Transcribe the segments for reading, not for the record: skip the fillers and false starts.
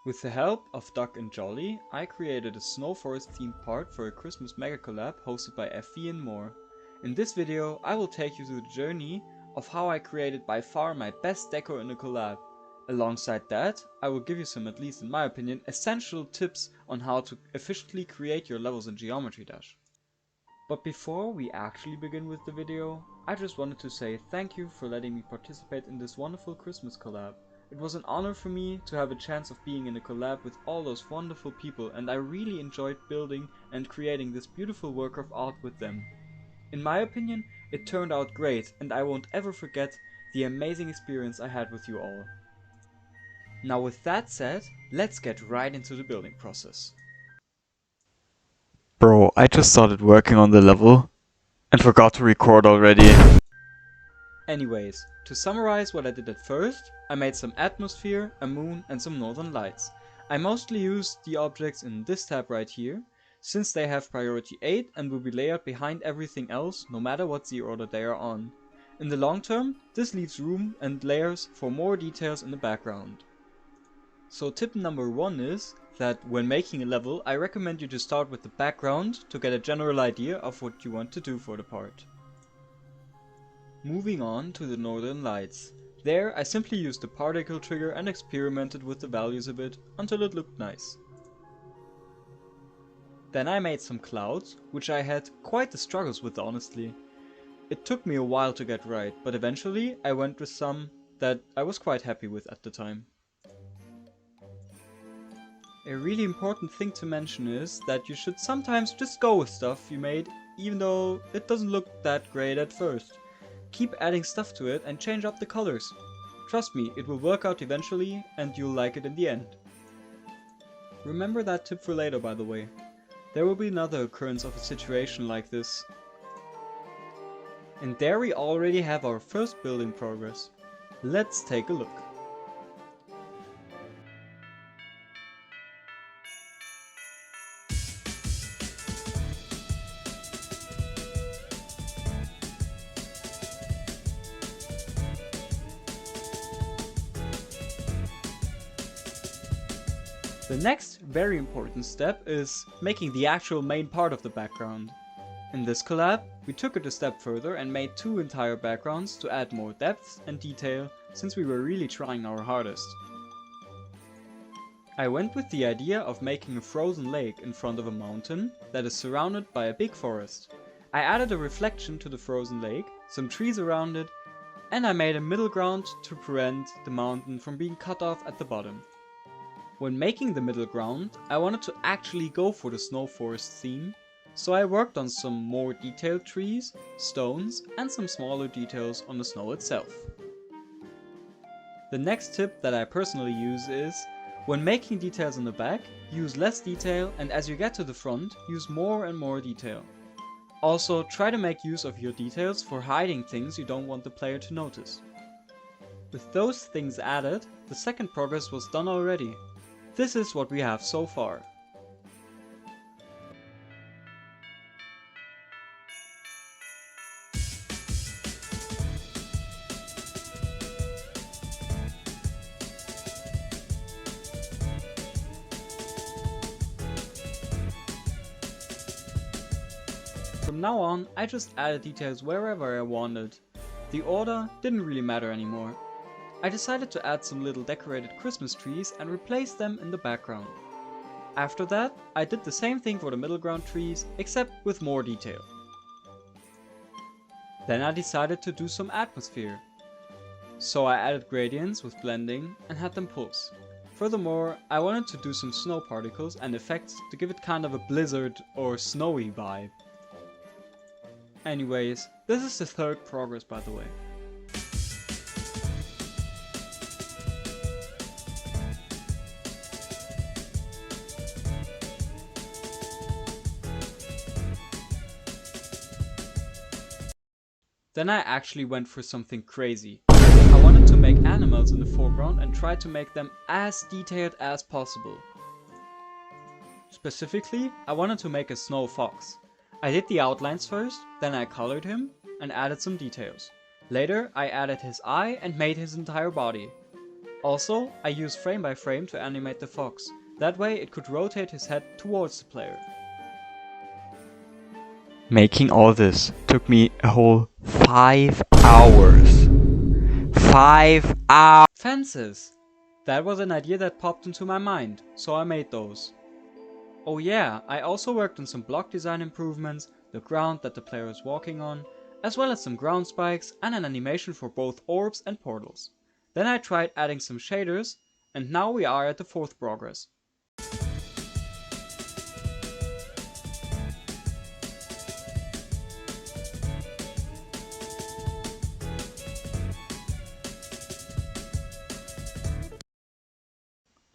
With the help of Duck and Jolly, I created a snow forest themed part for a Christmas mega collab hosted by FV and more. In this video, I will take you through the journey of how I created by far my best deco in a collab. Alongside that, I will give you some, at least in my opinion, essential tips on how to efficiently create your levels in Geometry Dash. But before we actually begin with the video, I just wanted to say thank you for letting me participate in this wonderful Christmas collab. It was an honor for me to have a chance of being in a collab with all those wonderful people, and I really enjoyed building and creating this beautiful work of art with them. In my opinion, it turned out great, and I won't ever forget the amazing experience I had with you all. Now with that said, let's get right into the building process. Bro, I just started working on the level and forgot to record already. Anyways, to summarize what I did at first, I made some atmosphere, a moon and some northern lights. I mostly used the objects in this tab right here, since they have priority 8 and will be layered behind everything else no matter what Z order they are on. In the long term, this leaves room and layers for more details in the background. So tip number 1 is that when making a level, I recommend you to start with the background to get a general idea of what you want to do for the part. Moving on to the northern lights. There I simply used the particle trigger and experimented with the values a bit until it looked nice. Then I made some clouds, which I had quite the struggles with honestly. It took me a while to get right, but eventually I went with some that I was quite happy with at the time. A really important thing to mention is that you should sometimes just go with stuff you made, even though it doesn't look that great at first. Keep adding stuff to it and change up the colors. Trust me, it will work out eventually and you'll like it in the end. Remember that tip for later, by the way. There will be another occurrence of a situation like this. And there we already have our first building progress. Let's take a look. The next very important step is making the actual main part of the background. In this collab, we took it a step further and made 2 entire backgrounds to add more depth and detail, since we were really trying our hardest. I went with the idea of making a frozen lake in front of a mountain that is surrounded by a big forest. I added a reflection to the frozen lake, some trees around it, and I made a middle ground to prevent the mountain from being cut off at the bottom. When making the middle ground, I wanted to actually go for the snow forest theme, so I worked on some more detailed trees, stones and some smaller details on the snow itself. The next tip that I personally use is, when making details on the back, use less detail, and as you get to the front, use more and more detail. Also, try to make use of your details for hiding things you don't want the player to notice. With those things added, the second progress was done already. This is what we have so far. From now on, I just added details wherever I wanted. The order didn't really matter anymore. I decided to add some little decorated Christmas trees and replace them in the background. After that, I did the same thing for the middle ground trees, except with more detail. Then I decided to do some atmosphere. So I added gradients with blending and had them pulse. Furthermore, I wanted to do some snow particles and effects to give it kind of a blizzard or snowy vibe. Anyways, this is the third progress, by the way. Then I actually went for something crazy. I wanted to make animals in the foreground and tried to make them as detailed as possible. Specifically, I wanted to make a snow fox. I did the outlines first, then I colored him and added some details. Later, I added his eye and made his entire body. Also, I used frame by frame to animate the fox, that way it could rotate his head towards the player. Making all this took me a whole 5 hours. 5 hours! Fences! That was an idea that popped into my mind, so I made those. Oh yeah, I also worked on some block design improvements, the ground that the player is walking on, as well as some ground spikes and an animation for both orbs and portals. Then I tried adding some shaders, and now we are at the 4th progress.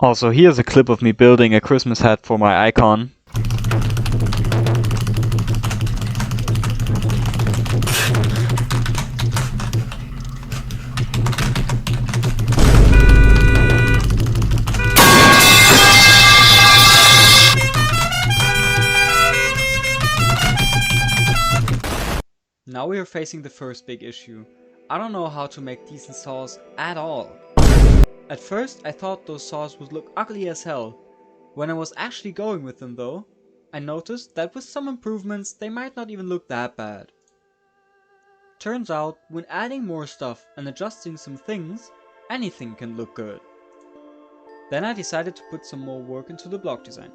Also, here's a clip of me building a Christmas hat for my icon. Now we are facing the first big issue. I don't know how to make decent saws at all. At first I thought those saws would look ugly as hell. When I was actually going with them though, I noticed that with some improvements they might not even look that bad. Turns out, when adding more stuff and adjusting some things, anything can look good. Then I decided to put some more work into the block design.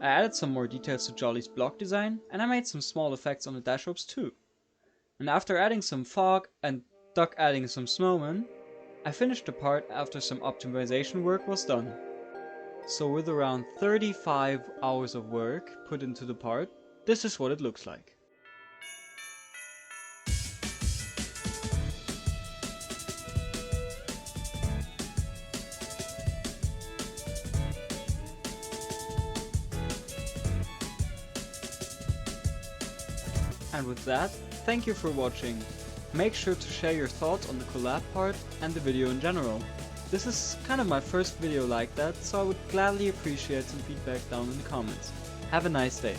I added some more details to Jolly's block design, and I made some small effects on the dash ropes too. And after adding some fog and Duck adding some snowmen, I finished the part after some optimization work was done. So with around 35 hours of work put into the part, this is what it looks like. And with that, thank you for watching. Make sure to share your thoughts on the collab part and the video in general. This is kind of my first video like that, so I would gladly appreciate some feedback down in the comments. Have a nice day.